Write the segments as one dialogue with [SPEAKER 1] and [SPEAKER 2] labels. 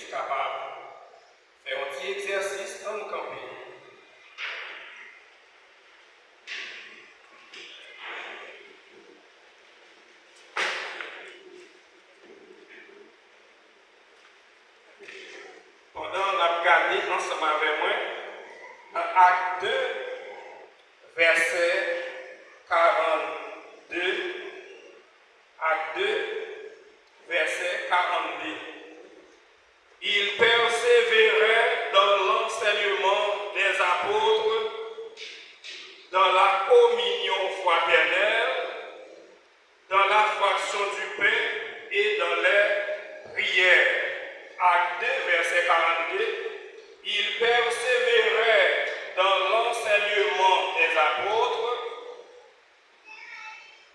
[SPEAKER 1] tu es capable. Fais un petit exercice en campé. Pendant la regardé ensemble avec moi, dans Acte 2, verset 42, Acte 2, verset 42. Il persévérait dans l'enseignement des apôtres, dans la communion fraternelle, dans la fraction du pain et dans les prières. Acte 2, verset 42. Il persévérait dans l'enseignement des apôtres,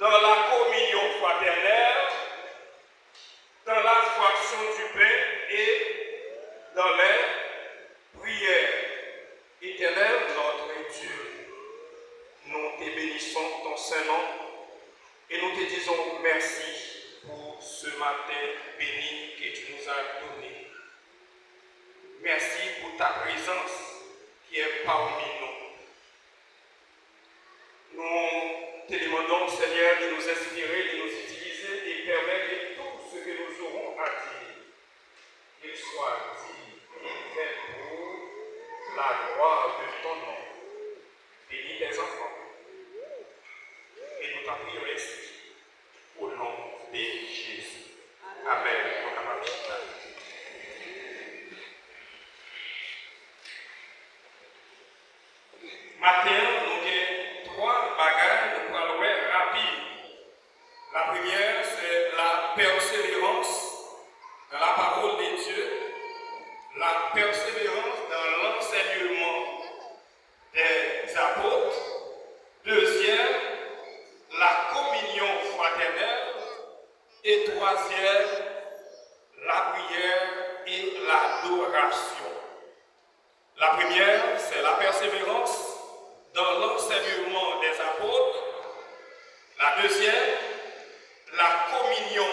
[SPEAKER 1] dans la communion fraternelle, dans la fraction du pain et dans les prières. Éternel, notre Dieu, nous te bénissons ton Saint-Nom et nous te disons merci pour ce matin béni que tu nous as donné. Merci pour ta présence qui est parmi nous. Nous te demandons, Seigneur, de nous inspirer, de nous utiliser et permettre que tout ce que nous aurons à dire, qu'il soit dit et fait pour la gloire de ton nom. Bénis tes enfants. Et nous t'en prions ainsi, au nom de Jésus. Amen. Matin, nous avons trois bagages pour aller rapide. La première, c'est la persévérance dans la parole de Dieu, la persévérance dans l'enseignement des apôtres. Deuxième, la communion fraternelle. Et troisième, la prière et l'adoration. La première, c'est la persévérance dans l'enseignement des apôtres. La deuxième, la communion